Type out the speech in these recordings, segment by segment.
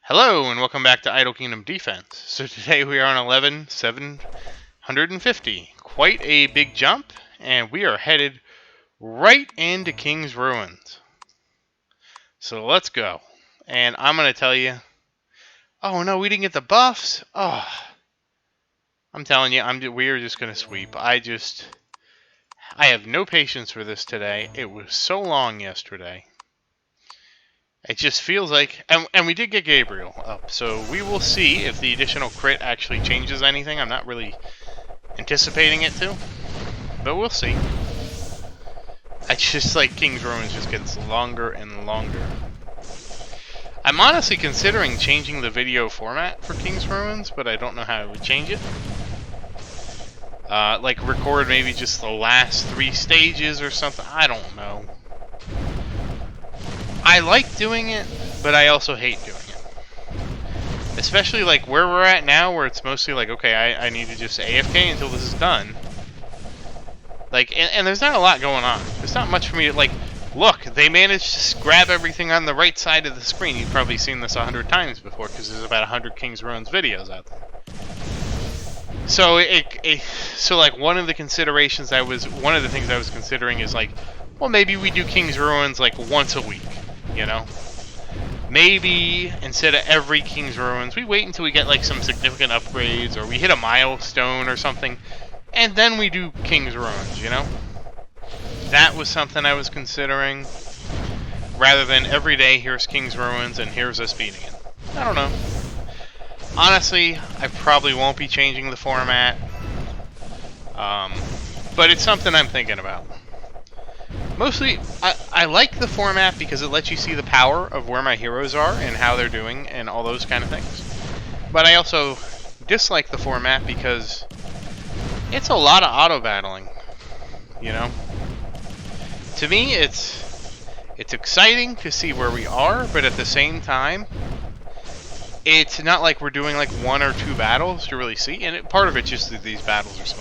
Hello and welcome back to Idle Kingdom Defense. So today we are on 11,750. Quite a big jump, and we are headed right into King's Ruins. So let's go. And I'm going to tell you, oh no, we didn't get the buffs. Oh, I'm telling you, we are just going to sweep. I have no patience for this today. It was so long yesterday. It just feels like, and we did get Gabriel up, so we will see if the additional crit actually changes anything. I'm not really anticipating it to, but we'll see. I just like King's Ruins just gets longer and longer. I'm honestly considering changing the video format for King's Ruins, but I don't know how I would change it. Like record maybe just the last 3 stages or something. I don't know. I like doing it, but I also hate doing it. Especially like where we're at now, where it's mostly like, okay, I need to just AFK until this is done. Like, and there's not a lot going on. There's not much for me to, like, look, they managed to grab everything on the right side of the screen. You've probably seen this 100 times before, because there's about 100 King's Ruins videos out there. So, so like, one of the things I was considering is, like, well, maybe we do King's Ruins, like, once a week, you know? Maybe, instead of every King's Ruins, we wait until we get, like, some significant upgrades, or we hit a milestone or something, and then we do King's Ruins, you know? That was something I was considering, rather than every day, here's King's Ruins, and here's us beating it. I don't know. Honestly, I probably won't be changing the format, but it's something I'm thinking about. Mostly, I like the format because it lets you see the power of where my heroes are and how they're doing and all those kind of things. But I also dislike the format because it's a lot of auto-battling, you know? To me, it's exciting to see where we are, but at the same time, it's not like we're doing like 1 or 2 battles to really see, and part of it's just that these battles are so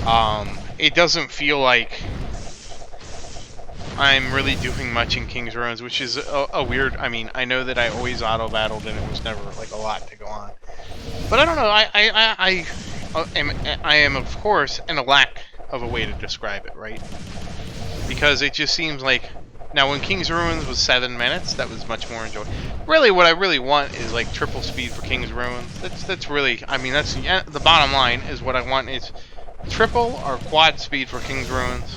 long. It doesn't feel like I'm really doing much in King's Ruins, which is a weird. I mean, I know that I always auto battled and it was never like a lot to go on, but I don't know. I am of course in a lack of a way to describe it, right? Because it just seems like now when King's Ruins was 7 minutes, that was much more enjoyable. Really, what I really want is like triple speed for King's Ruins. That's really. I mean, that's the bottom line. Is what I want is triple or quad speed for King's Ruins.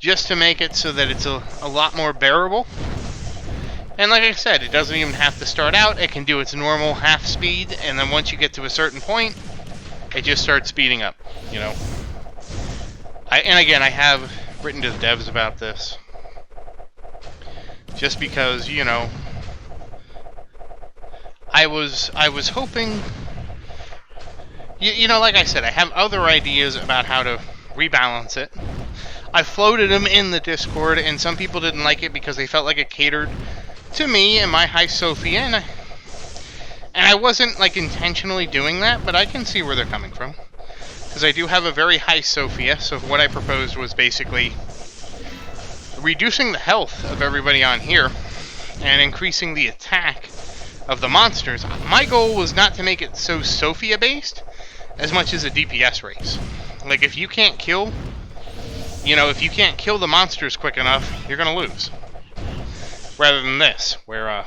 Just to make it so that it's a lot more bearable. And like I said, it doesn't even have to start out. It can do its normal half speed, and then once you get to a certain point, it just starts speeding up, you know. And again, I have written to the devs about this. Just because, you know, I was hoping, you know, like I said, I have other ideas about how to rebalance it. I floated them in the Discord, and some people didn't like it because they felt like it catered to me and my high Sophia, and I wasn't like intentionally doing that, but I can see where they're coming from. Because I do have a very high Sophia, so what I proposed was basically reducing the health of everybody on here and increasing the attack of the monsters. My goal was not to make it so Sophia-based as much as a DPS race. Like, if you can't kill... You know, if you can't kill the monsters quick enough, you're gonna lose. Rather than this, where,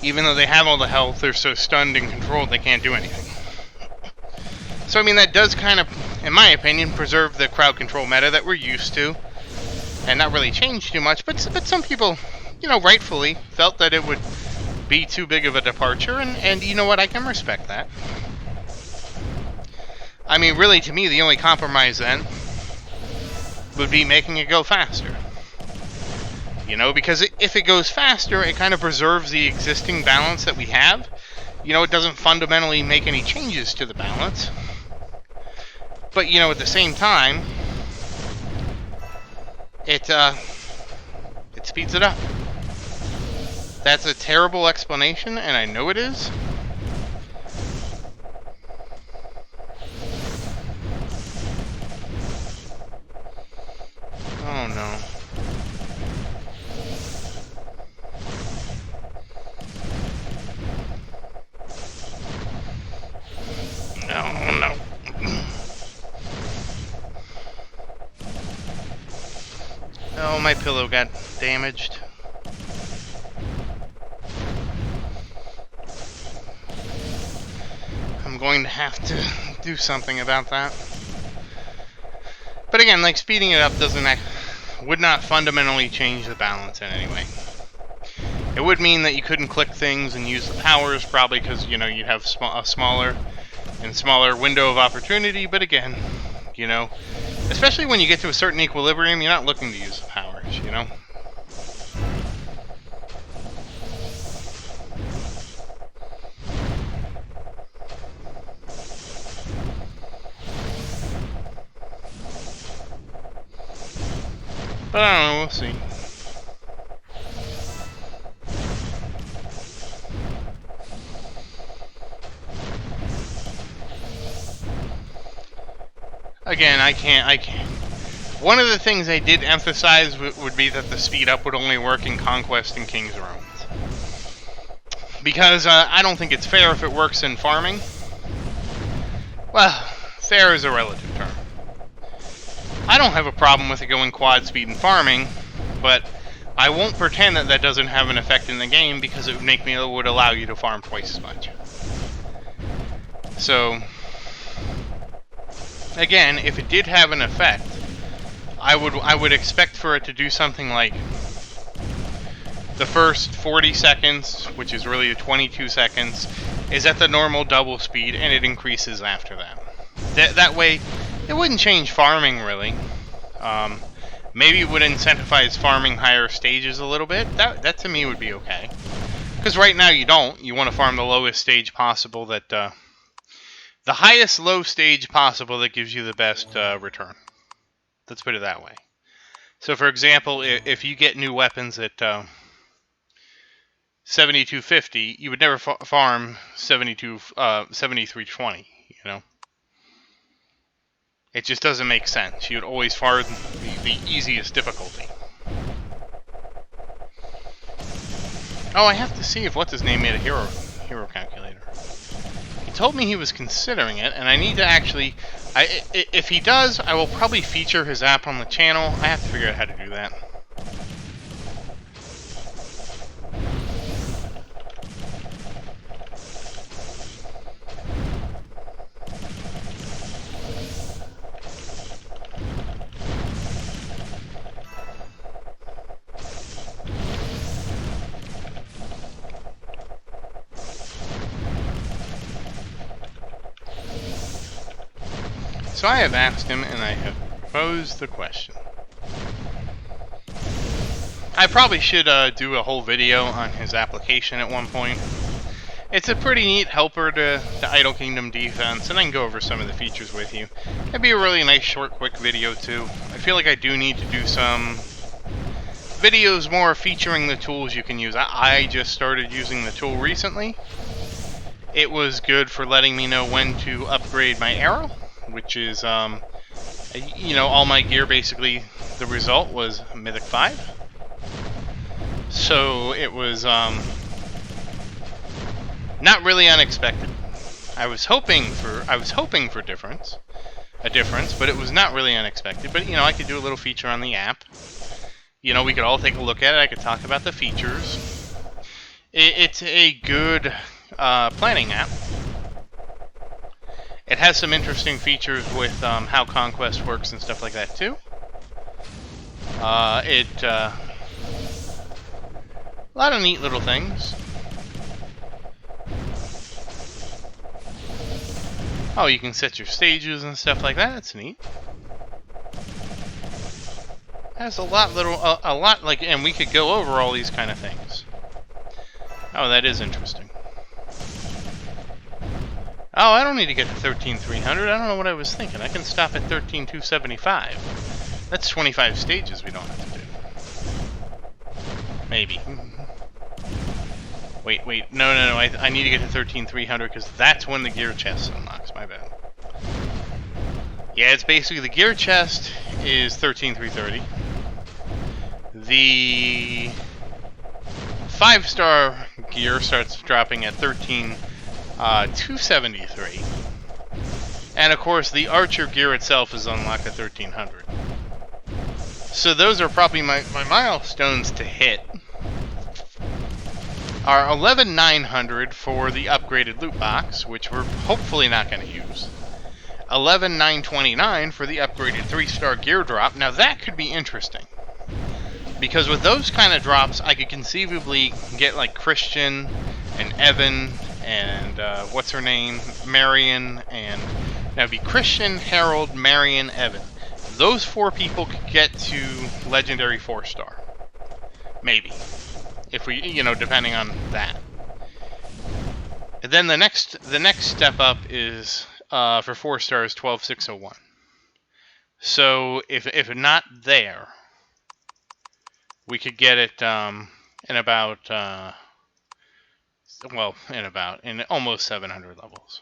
even though they have all the health, they're so stunned and controlled they can't do anything. So, I mean, that does kind of, in my opinion, preserve the crowd control meta that we're used to. And not really change too much, but some people, you know, rightfully felt that it would be too big of a departure, and you know what, I can respect that. I mean, really, to me, the only compromise then would be making it go faster. You know, because if it goes faster, it kind of preserves the existing balance that we have. You know, it doesn't fundamentally make any changes to the balance. But, you know, at the same time, it speeds it up. That's a terrible explanation, and I know it is. Oh no. Oh, my pillow got damaged. I'm going to have to do something about that. But again, like, speeding it up would not fundamentally change the balance in any way. It would mean that you couldn't click things and use the powers, probably because, you know, you'd have a smaller window of opportunity. But again, you know, especially when you get to a certain equilibrium, you're not looking to use the powers, you know? But I don't know, we'll see. Again, I can't. One of the things I did emphasize would be that the speed up would only work in Conquest and King's Realms. Because I don't think it's fair if it works in farming. Well, fair is a relative term. I don't have a problem with it going quad speed in farming, but I won't pretend that that doesn't have an effect in the game because it would allow you to farm twice as much. So, again, if it did have an effect, I would expect for it to do something like the first 40 seconds, which is really 22 seconds, is at the normal double speed, and it increases after that. That way, it wouldn't change farming, really. Maybe it would incentivize farming higher stages a little bit. That to me would be okay. Because right now you don't. You want to farm the lowest stage possible the highest low stage possible that gives you the best return. Let's put it that way. So, for example, if you get new weapons at 7250, you would never farm 7320, you know? It just doesn't make sense. You'd always farm the easiest difficulty. Oh, I have to see if what's-his-name made a hero calculator. He told me he was considering it, and I need to actually... if he does, I will probably feature his app on the channel. I have to figure out how to do that. So I have asked him, and I have posed the question. I probably should do a whole video on his application at one point. It's a pretty neat helper to Idle Kingdom defense, and I can go over some of the features with you. It'd be a really nice, short, quick video, too. I feel like I do need to do some videos more featuring the tools you can use. I just started using the tool recently. It was good for letting me know when to upgrade my arrow, which is, you know, all my gear basically, the result was Mythic 5. So it was, not really unexpected. I was hoping for a difference, but it was not really unexpected. But, you know, I could do a little feature on the app. You know, we could all take a look at it. I could talk about the features. It's a good planning app. It has some interesting features with how conquest works and stuff like that too. A lot of neat little things. Oh, you can set your stages and stuff like that. That's neat. Has a lot like, and we could go over all these kind of things. Oh, that is interesting. Oh, I don't need to get to 13,300. I don't know what I was thinking. I can stop at 13,275. That's 25 stages we don't have to do. Maybe. Wait. No. I need to get to 13,300 because that's when the gear chest unlocks. My bad. Yeah, it's basically the gear chest is 13,330. The 5-star gear starts dropping at 13,273. And of course, the archer gear itself is unlocked at 1,300. So those are probably my milestones to hit. Are 11,900 for the upgraded loot box, which we're hopefully not going to use. 11,929 for the upgraded 3-star gear drop. Now that could be interesting. Because with those kind of drops, I could conceivably get like Christian and Evan and what's her name? Marion, and that would be Christian, Harold, Marion, Evan. Those 4 people could get to legendary 4-star. Maybe. If we, depending on that. And then the next step up is for 4 stars, 12,601. So if not there, we could get it in almost 700 levels.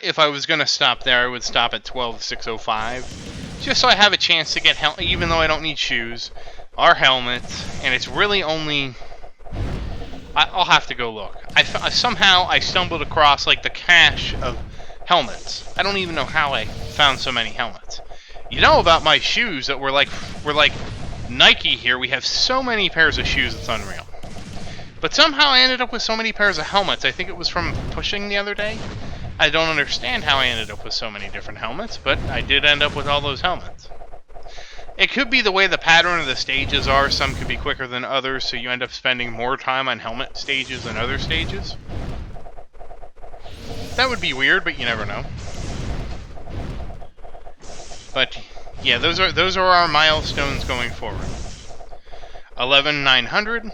If I was going to stop there, I would stop at 12,605, just so I have a chance to get even though I don't need shoes or helmets, and it's really only. I'll have to go look. Somehow I stumbled across like the cache of helmets. I don't even know how I found so many helmets. You know about my shoes that we're like Nike here. We have so many pairs of shoes, it's unreal. But somehow I ended up with so many pairs of helmets. I think it was from pushing the other day. I don't understand how I ended up with so many different helmets, but I did end up with all those helmets. It could be the way the pattern of the stages are. Some could be quicker than others, so you end up spending more time on helmet stages than other stages. That would be weird, but you never know. But yeah, those are our milestones going forward. 11,900,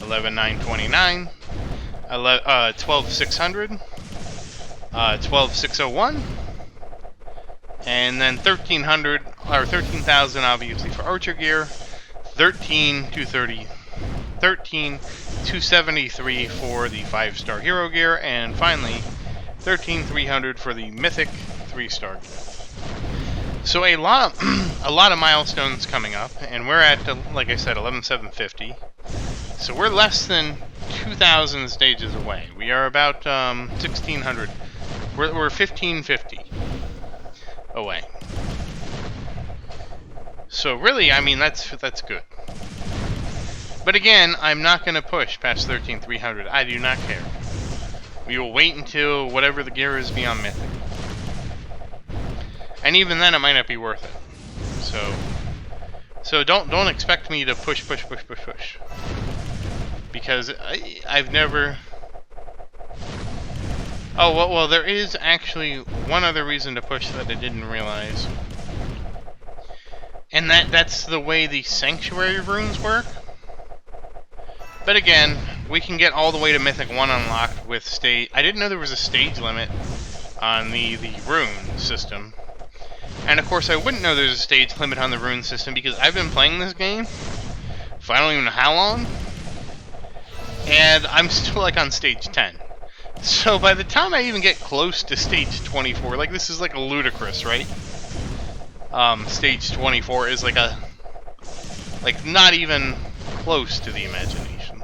11,929, 12,600, 12,601, and then 1,300 or 13,000 obviously for archer gear, 13,230, 13,273 for the 5-star hero gear, and finally 13,300 for the mythic 3-star gear. So a lot of milestones coming up, and we're at, like I said, 11,750. So we're less than 2,000 stages away. We are about 1,600. We're 1,550 away. So really, I mean, that's good. But again, I'm not going to push past 13,300. I do not care. We will wait until whatever the gear is beyond mythic. And even then, it might not be worth it. So don't expect me to push. Because I've never. Oh well, there is actually one other reason to push that I didn't realize, and that's the way the sanctuary runes work. But again, we can get all the way to Mythic 1 unlocked with stage. I didn't know there was a stage limit on the rune system. And of course, I wouldn't know there's a stage limit on the rune system because I've been playing this game for I don't even know how long, and I'm still like on stage 10. So by the time I even get close to stage 24, like this is like a ludicrous, right? Stage 24 is like not even close to the imagination.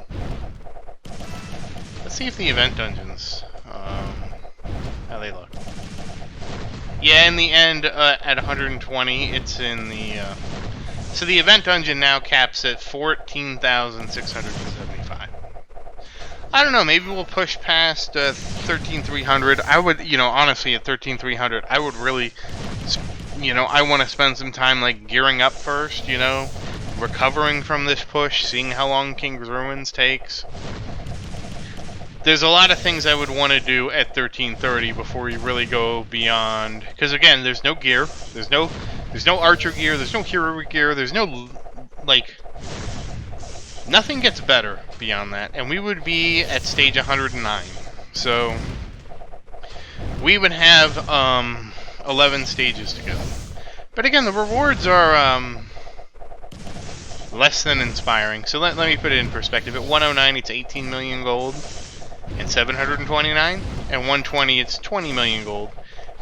Let's see if the event dungeons, how they look. Yeah, in the end, at 120, it's in the, so the event dungeon now caps at 14,675. I don't know, maybe we'll push past 13,300. I would, honestly, at 13,300, I would really, I want to spend some time, like, gearing up first, recovering from this push, seeing how long King's Ruins takes. There's a lot of things I would want to do at 1330 before we really go beyond. Because again, there's no gear, there's no archer gear, there's no hero gear, there's no nothing gets better beyond that, and we would be at stage 109. So we would have 11 stages to go. But again, the rewards are less than inspiring. So let me put it in perspective. At 109, it's 18 million gold and 729, and 120 it's 20 million gold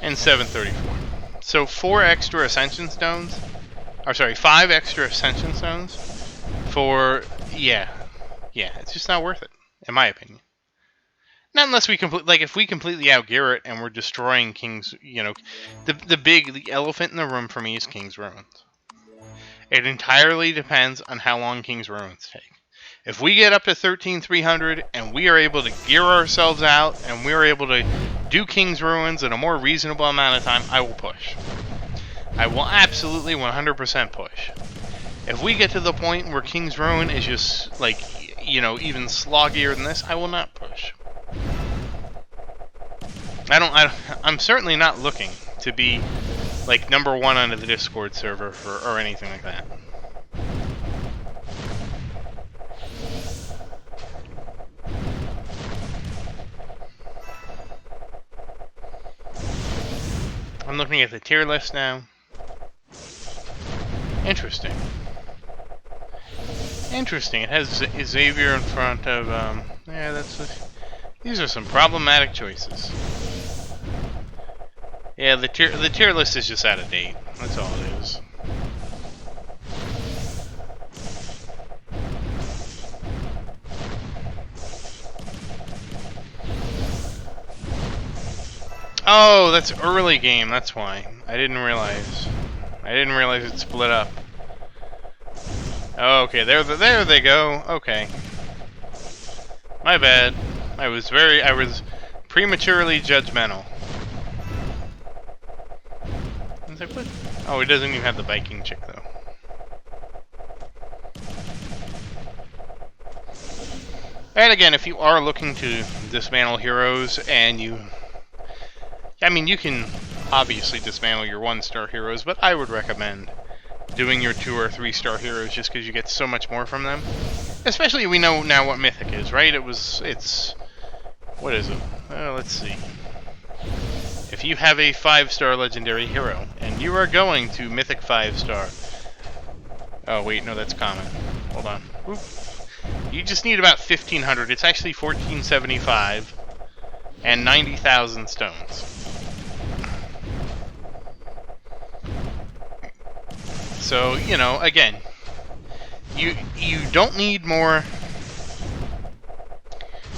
and 734. So 5 extra ascension stones for it's just not worth it, in my opinion. Not unless we if we completely outgear it and we're destroying King's, the elephant in the room for me is King's Ruins. It entirely depends on how long King's Ruins take. If we get up to 13,300 and we are able to gear ourselves out and we are able to do King's Ruins in a more reasonable amount of time, I will push. I will absolutely 100% push. If we get to the point where King's Ruin is just, like, you know, even sloggier than this, I will not push. I'm certainly not looking to be, like, #1 on the Discord server or anything like that. I'm looking at the tier list now. Interesting. Interesting. It has Xavier in front of, yeah, these are some problematic choices. Yeah, the tier list is just out of date. That's all it is. Oh, that's early game. That's why. I didn't realize. It split up. Oh, okay, there they go. Okay. My bad. I was prematurely judgmental. I was like, what? Oh, it doesn't even have the Viking chick though. And again, if you are looking to dismantle heroes and you can obviously dismantle your 1-star heroes, but I would recommend doing your 2 or 3-star heroes just because you get so much more from them. Especially we know now what Mythic is, right? What is it? Let's see. If you have a 5-star legendary hero and you are going to Mythic 5-star. Oh wait, no, that's common. Hold on. Oop. You just need about 1,500. It's actually 1,475 and 90,000 stones. So, you know, again, you don't need more.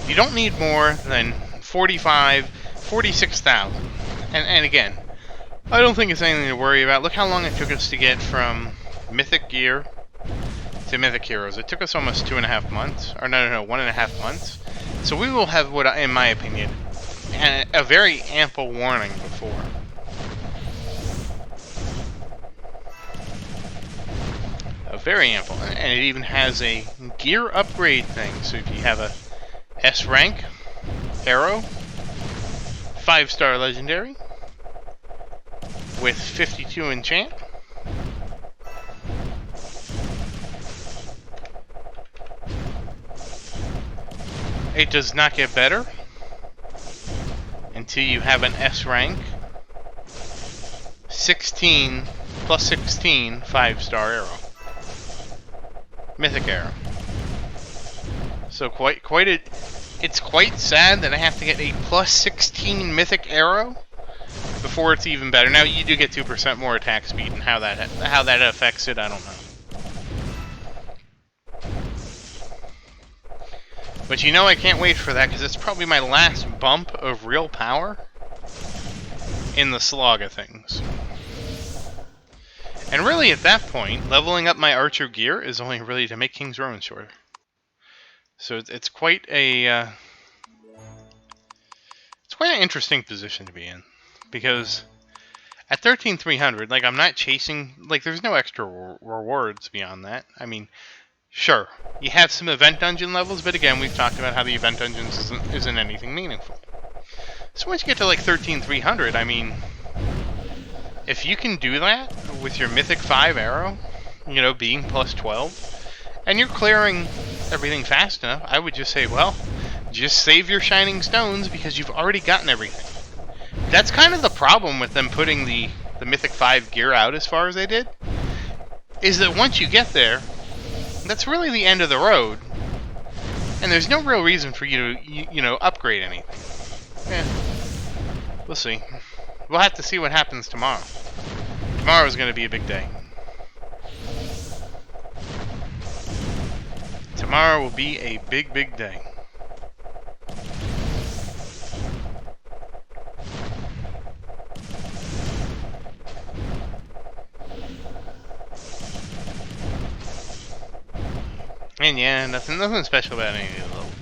You don't need more than 46,000. And again, I don't think it's anything to worry about. Look how long it took us to get from Mythic Gear to Mythic Heroes. It took us almost 2.5 months. Or no, 1.5 months. So we will have what, in my opinion, a very ample warning before. Very ample, and it even has a gear upgrade thing. So if you have a S rank arrow, 5-star legendary with 52 enchant, it does not get better until you have an S rank 16 plus 16 5-star arrow. Mythic arrow. So it's quite sad that I have to get a plus 16 mythic arrow before it's even better. Now you do get 2% more attack speed, and how that affects it, I don't know. But you know I can't wait for that because it's probably my last bump of real power in the slog of things. And really, at that point, leveling up my archer gear is only really to make King's Ruin shorter. So it's quite an interesting position to be in, because at 13,300, like, I'm not chasing, like, there's no extra rewards beyond that. I mean, sure, you have some event dungeon levels, but again, we've talked about how the event dungeons isn't anything meaningful. So once you get to like 13,300, I mean, if you can do that with your Mythic 5 arrow, you know, being plus 12, and you're clearing everything fast enough, I would just say, well, just save your shining stones because you've already gotten everything. That's kind of the problem with them putting the Mythic 5 gear out as far as they did, is that once you get there, that's really the end of the road, and there's no real reason for you to, you know, upgrade anything. Yeah, we'll see. We'll have to see what happens tomorrow. Tomorrow's going to be a big day. Tomorrow will be a big, big day. And yeah, nothing special about any of the levels.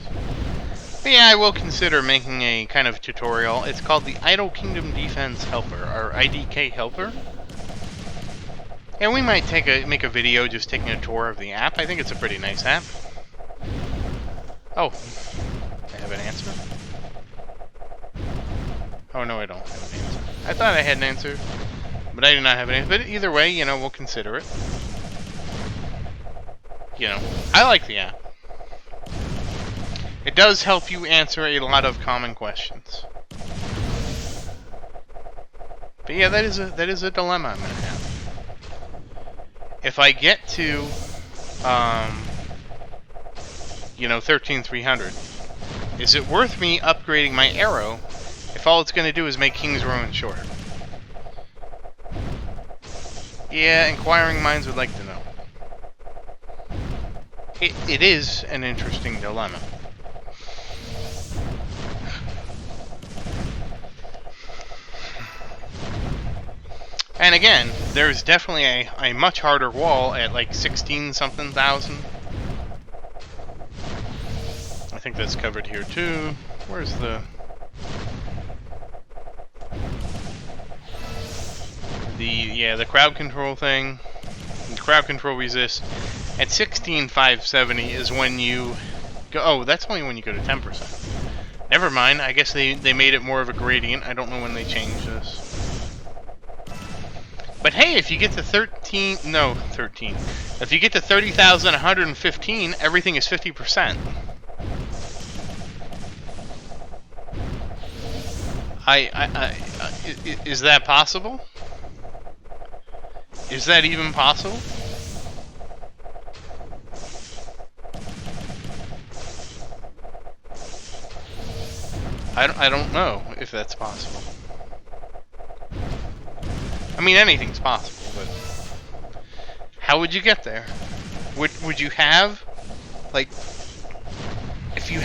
But yeah, I will consider making a kind of tutorial. It's called the Idle Kingdom Defense Helper, or IDK Helper. And we might make a video just taking a tour of the app. I think it's a pretty nice app. Oh, I have an answer? Oh no, I don't have an answer. I thought I had an answer, but I do not have an answer. But either way, you know, we'll consider it. You know, I like the app. It does help you answer a lot of common questions. But yeah, that is a dilemma I'm gonna have. If I get to, you know, 13,300, is it worth me upgrading my arrow if all it's gonna do is make King's Rowan shorter? Yeah, inquiring minds would like to know. It is an interesting dilemma. And again, there's definitely a much harder wall at like 16-something thousand. I think that's covered here too. Where's the... the crowd control thing. The crowd control resist. At 16,570 is when you go... Oh, that's only when you go to 10%. Never mind, I guess they made it more of a gradient. I don't know when they changed this. But hey, if you get to 13... No, 13. If you get to 30,115, everything is 50%. Is that possible? Is that even possible? I don't know if that's possible. I mean, anything's possible, but how would you get there? Would you have, like, if you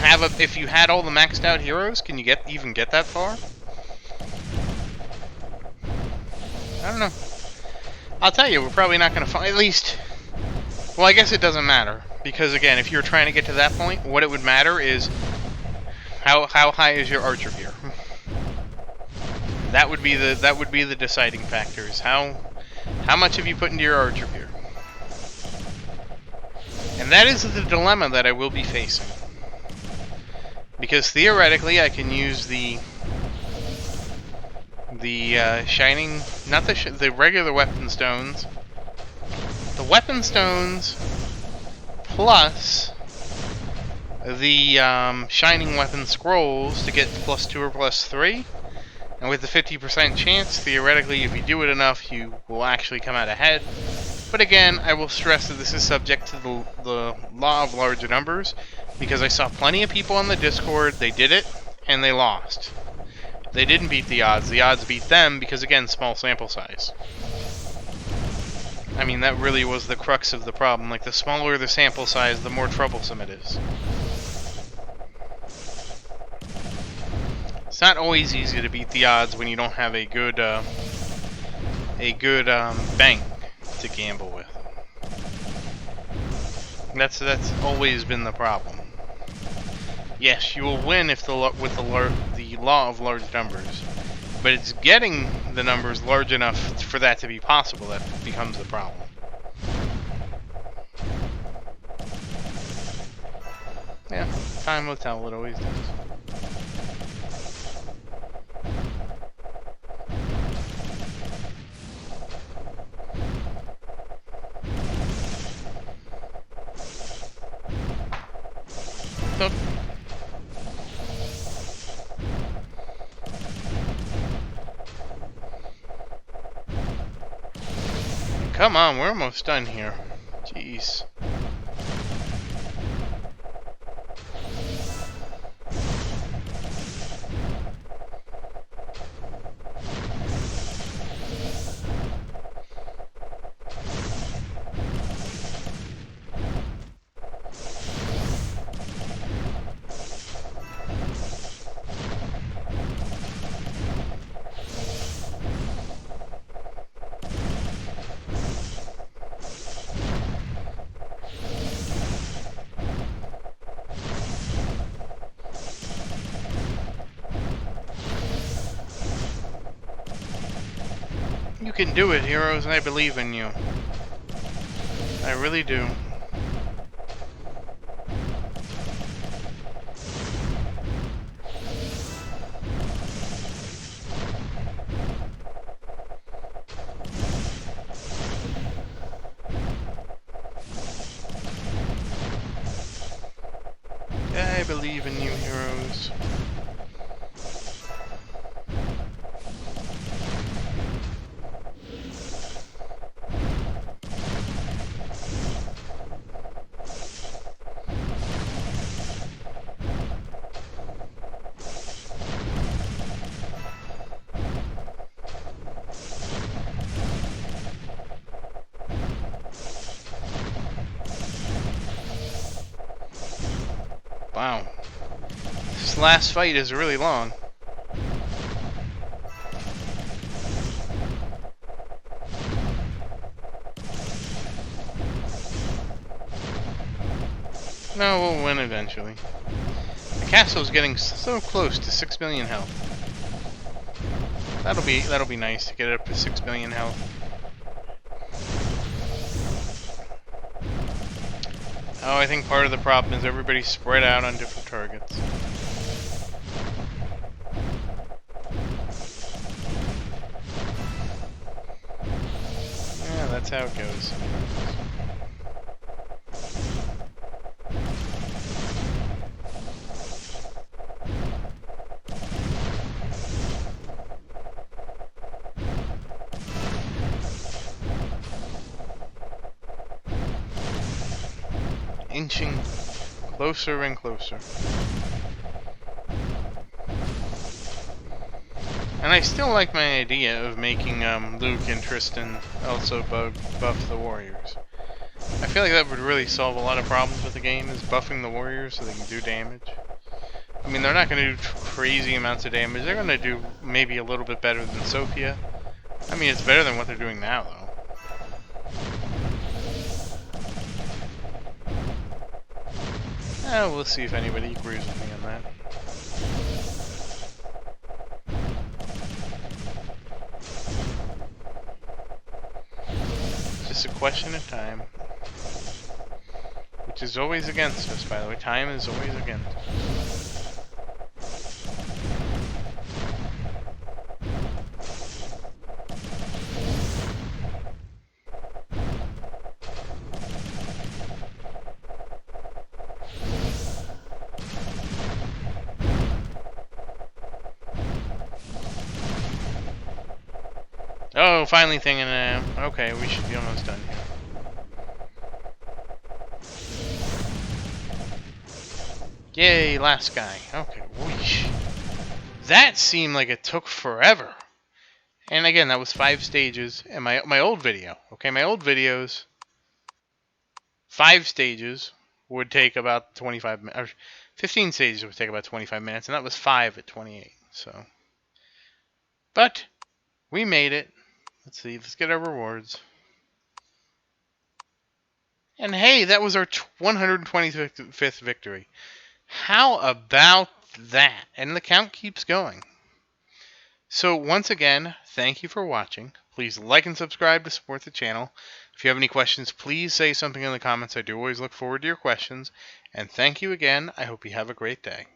had all the maxed out heroes, can you even get that far? I don't know. I'll tell you, we're probably not going to find, at least... Well, I guess it doesn't matter. Because, again, if you're trying to get to that point, what it would matter is... How high is your archer gear? That would be the deciding factor, is how much have you put into your archer gear? And that is the dilemma that I will be facing. Because theoretically, I can use the shining, not the regular weapon stones, the weapon stones plus the shining weapon scrolls to get +2 or +3, and with the 50% chance, theoretically, if you do it enough, you will actually come out ahead. But again, I will stress that this is subject to the law of large numbers, because I saw plenty of people on the Discord, they did it, and they lost. They didn't beat the odds beat them, because again, small sample size. I mean, that really was the crux of the problem. Like, the smaller the sample size, the more troublesome it is. It's not always easy to beat the odds when you don't have a good bank to gamble with. That's always been the problem. Yes, you will win if the law of large numbers, but it's getting the numbers large enough for that to be possible that becomes the problem. Yeah, time will tell. It always does. So, come on, we're almost done here. Jeez. can do it, heroes. I believe in you. I really do. I believe in you, heroes. Wow. This last fight is really long. No, we'll win eventually. The castle's getting so close to 6 million health. That'll be nice to get it up to 6 million health. Oh, I think part of the problem is everybody's spread out on different targets. Yeah, that's how it goes. Inching closer and closer. And I still like my idea of making Luke and Tristan also buff the warriors. I feel like that would really solve a lot of problems with the game, is buffing the warriors so they can do damage. I mean, they're not going to do crazy amounts of damage. They're going to do maybe a little bit better than Sophia. I mean, it's better than what they're doing now, though. We'll see if anybody agrees with me on that. Just a question of time. Which is always against us, by the way. Time is always against us. Oh, finally thinking, okay, we should be almost done here. Yay, last guy. Okay, whoosh. That seemed like it took forever. And again, that was 5 stages. And my old video, okay, my old videos, 5 stages would take about 25 minutes. 15 stages would take about 25 minutes, and that was 5 at 28. So, but we made it. Let's see. Let's get our rewards. And hey, that was our 125th victory. How about that? And the count keeps going. So once again, thank you for watching. Please like and subscribe to support the channel. If you have any questions, please say something in the comments. I do always look forward to your questions. And thank you again. I hope you have a great day.